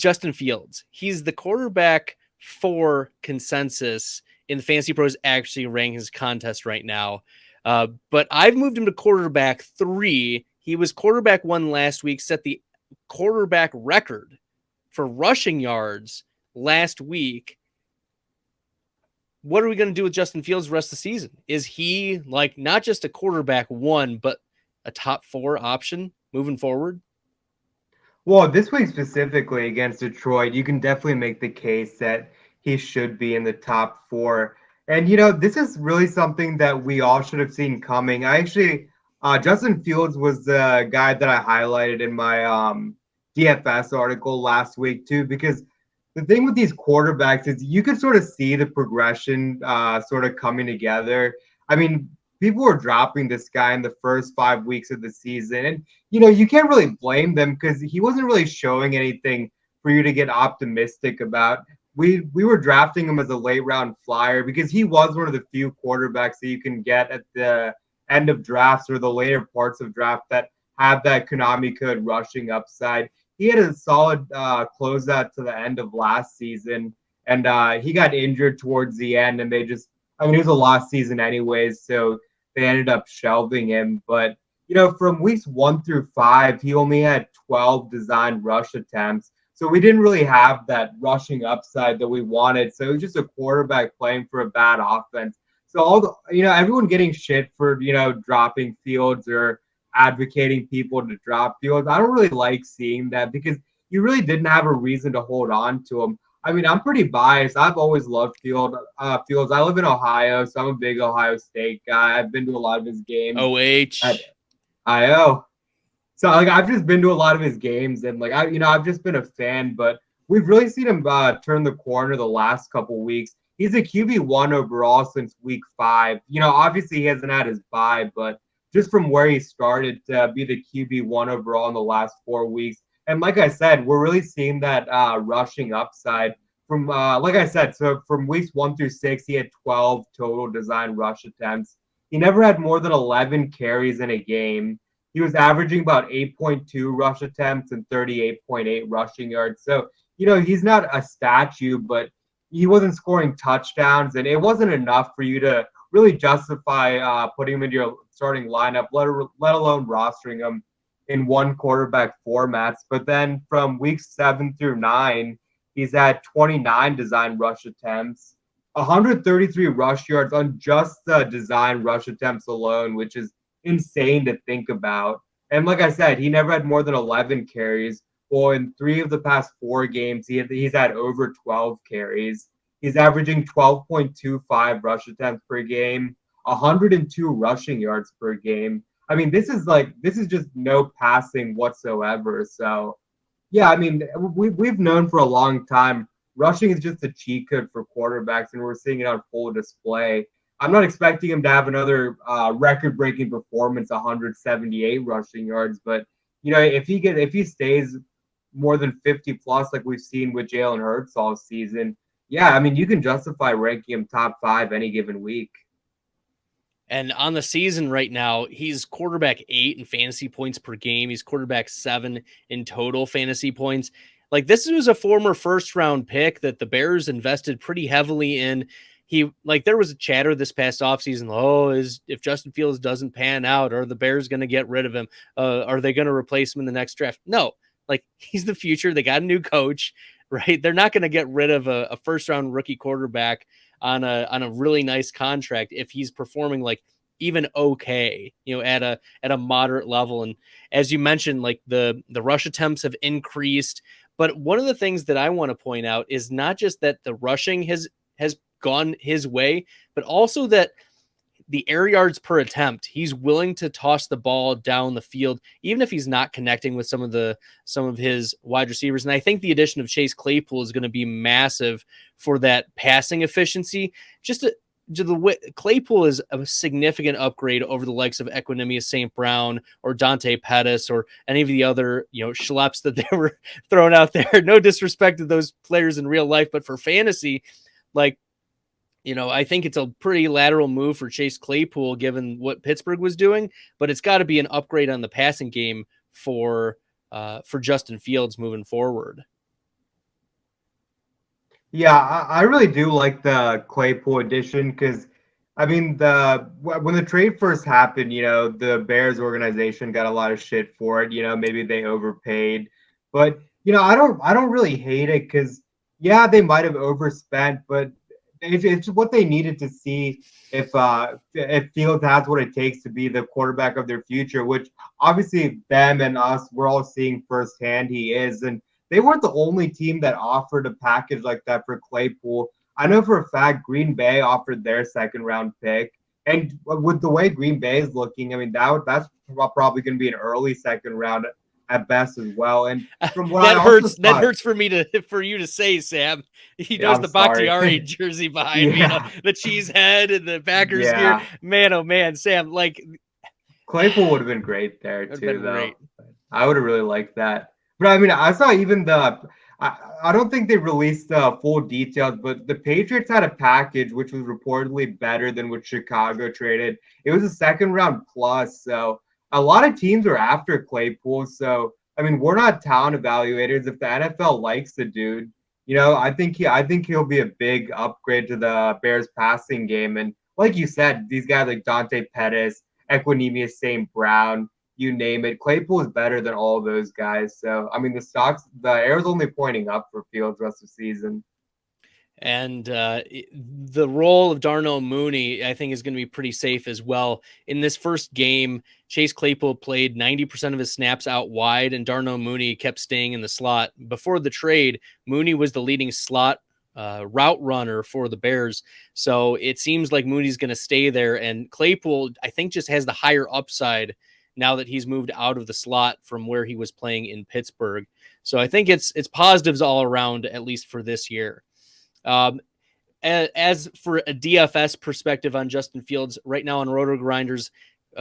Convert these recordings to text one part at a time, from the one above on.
Justin Fields. He's the quarterback 4 consensus in the Fantasy Pros actually rankings contest right now. But I've moved him to quarterback 3. He was quarterback 1 last week, set the quarterback record for rushing yards last week. What are we going to do with Justin Fields the rest of the season? Is he like not just a quarterback 1, but a top 4 option moving forward? Well, this week specifically against Detroit, you can definitely make the case that he should be in the top 4. And, this is really something that we all should have seen coming. Justin Fields was the guy that I highlighted in my DFS article last week, too, because the thing with these quarterbacks is you could sort of see the progression sort of coming together. I mean, people were dropping this guy in the first 5 weeks of the season. And, you can't really blame them because he wasn't really showing anything for you to get optimistic about. We were drafting him as a late round flyer because he was one of the few quarterbacks that you can get at the end of drafts or the later parts of draft that have that Konami code rushing upside. He had a solid closeout to the end of last season, and he got injured towards the end, and it was a lost season anyways, so they ended up shelving him. But, from weeks 1 through 5, he only had 12 designed rush attempts. So we didn't really have that rushing upside that we wanted. So it was just a quarterback playing for a bad offense. So everyone getting shit for, dropping Fields or advocating people to drop Fields. I don't really like seeing that because you really didn't have a reason to hold on to him. I mean, I'm pretty biased. I've always loved Fields. I live in Ohio, so I'm a big Ohio State guy. I've been to a lot of his games at OH. IO. So I've just been to a lot of his games, and I've just been a fan. But we've really seen him turn the corner the last couple weeks. He's a QB1 overall since week 5. Obviously he hasn't had his bye, but just from where he started to be the QB1 overall in the last 4 weeks. And like I said, we're really seeing that rushing upside from, like I said, so from weeks 1 through 6, he had 12 total design rush attempts. He never had more than 11 carries in a game. He was averaging about 8.2 rush attempts and 38.8 rushing yards. So, he's not a statue, but he wasn't scoring touchdowns, and it wasn't enough for you to really justify putting him into your starting lineup, let alone rostering him in one quarterback formats. But then from weeks 7 through 9, he's at 29 design rush attempts, 133 rush yards on just the design rush attempts alone, which is insane to think about. And like I said, he never had more than 11 carries. Well, in 3 of the past 4 games, he's had over 12 carries. He's averaging 12.25 rush attempts per game, 102 rushing yards per game. I mean, this is just no passing whatsoever. So, yeah, I mean, we've known for a long time rushing is just a cheat code for quarterbacks, and we're seeing it on full display. I'm not expecting him to have another record-breaking performance, 178 rushing yards, but if he stays more than 50 plus, like we've seen with Jalen Hurts all season, yeah, I mean, you can justify ranking him top 5 any given week. And on the season right now, he's quarterback 8 in fantasy points per game. He's quarterback 7 in total fantasy points. Like, this was a former first round pick that the Bears invested pretty heavily in. There was a chatter this past offseason. If Justin Fields doesn't pan out, are the Bears going to get rid of him? Are they going to replace him in the next draft? No, he's the future. They got a new coach, right? They're not going to get rid of a first round rookie quarterback on a really nice contract if he's performing even okay, at a moderate level. And as you mentioned, the rush attempts have increased. But one of the things that I want to point out is not just that the rushing has gone his way, but also that the air yards per attempt, he's willing to toss the ball down the field, even if he's not connecting with some of his wide receivers. And I think the addition of Chase Claypool is going to be massive for that passing efficiency. Claypool is a significant upgrade over the likes of Equanimous St. Brown or Dante Pettis or any of the other, schleps that they were throwing out there. No disrespect to those players in real life, but for fantasy, I think it's a pretty lateral move for Chase Claypool given what Pittsburgh was doing, but it's got to be an upgrade on the passing game for Justin Fields moving forward. Yeah, I really do like the Claypool addition because, I mean, when the trade first happened, the Bears organization got a lot of shit for it. Maybe they overpaid, but I don't really hate it because, yeah, they might have overspent, but it's what they needed to see if Fields has what it takes to be the quarterback of their future, which obviously them and us we're all seeing firsthand he is, and they weren't the only team that offered a package like that for Claypool. I know for a fact Green Bay offered their second round pick. And with the way Green Bay is looking, I mean, that's probably going to be an early second round at best as well. And from what I That also hurts. That saw, hurts for you to say, Sam. He yeah, knows I'm the sorry. Bakhtiari jersey behind me, Yeah, the cheese head and the Packers gear. yeah. Man, oh man, Sam, like it Claypool would have been great there would have too, been though. great. I would have really liked that. But I mean, I saw even I don't think they released the full details, but the Patriots had a package which was reportedly better than what Chicago traded. It was a second round plus. So a lot of teams are after Claypool. So, I mean, we're not talent evaluators. If the NFL likes the dude, I think he'll be a big upgrade to the Bears passing game. And like you said, these guys like Dante Pettis, Equinemius St. Brown, you name it. Claypool is better than all of those guys. So I mean, the arrow's only pointing up for Fields rest of the season. And the role of Darnell Mooney, I think, is going to be pretty safe as well. In this first game, Chase Claypool played 90% of his snaps out wide, and Darnell Mooney kept staying in the slot. Before the trade, Mooney was the leading slot route runner for the Bears. So it seems like Mooney's going to stay there. And Claypool, I think, just has the higher upside now that he's moved out of the slot from where he was playing in Pittsburgh. So I think it's positives all around, at least for this year. Um, as for a DFS perspective on Justin Fields, right now on Roto Grinders,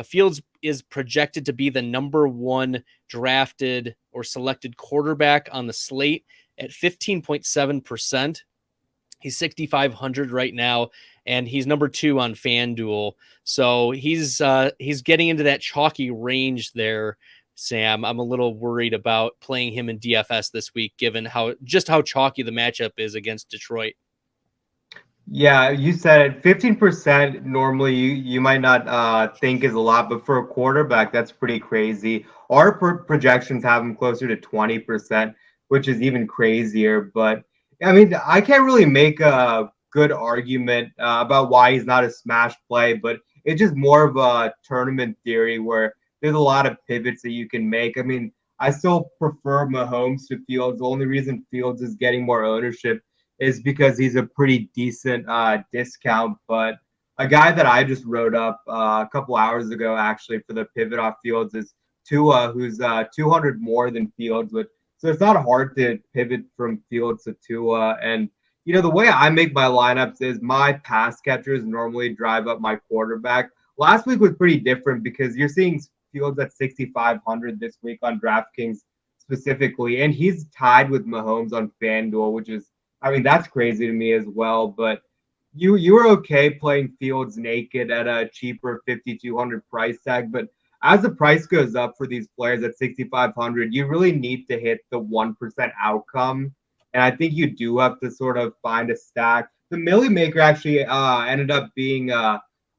Fields is projected to be the number one drafted or selected quarterback on the slate at 15.7%. He's 6,500 right now, and he's number two on FanDuel. So he's getting into that chalky range there, Sam. I'm a little worried about playing him in DFS this week, given how chalky the matchup is against Detroit. Yeah, you said it. 15% normally you might not think is a lot, but for a quarterback, that's pretty crazy. Our projections have him closer to 20%, which is even crazier. But I mean, I can't really make a good argument about why he's not a smash play, but it's just more of a tournament theory where there's a lot of pivots that you can make. I mean, I still prefer Mahomes to Fields. The only reason Fields is getting more ownership is because he's a pretty decent discount. But a guy that I just wrote up a couple hours ago, actually, for the pivot off Fields is Tua, who's 200 more than Fields. So it's not hard to pivot from Fields to Tua. And, the way I make my lineups is my pass catchers normally drive up my quarterback. Last week was pretty different because you're seeing Fields at 6,500 this week on DraftKings specifically, and he's tied with Mahomes on FanDuel, which is, I mean, that's crazy to me as well. But you were okay playing Fields naked at a cheaper 5,200 price tag. But as the price goes up for these players at 6,500, you really need to hit the 1% outcome. And I think you do have to sort of find a stack. The Millie Maker actually ended up being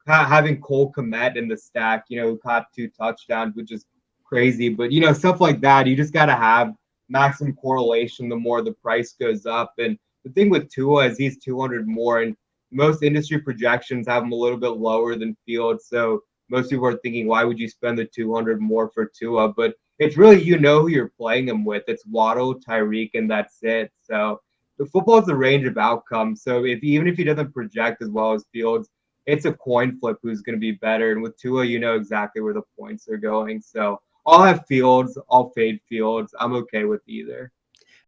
having Cole Kmet in the stack, who caught 2 touchdowns, which is crazy. But, stuff like that, you just got to have maximum correlation the more the price goes up. And the thing with Tua is he's 200 more, and most industry projections have him a little bit lower than Fields. So most people are thinking, why would you spend the 200 more for Tua? But it's really, who you're playing him with. It's Waddle, Tyreek, and that's it. So the football is a range of outcomes. So even if he doesn't project as well as Fields, it's a coin flip who's going to be better. And with Tua, you know exactly where the points are going. So I'll have Fields. I'll fade Fields. I'm okay with either.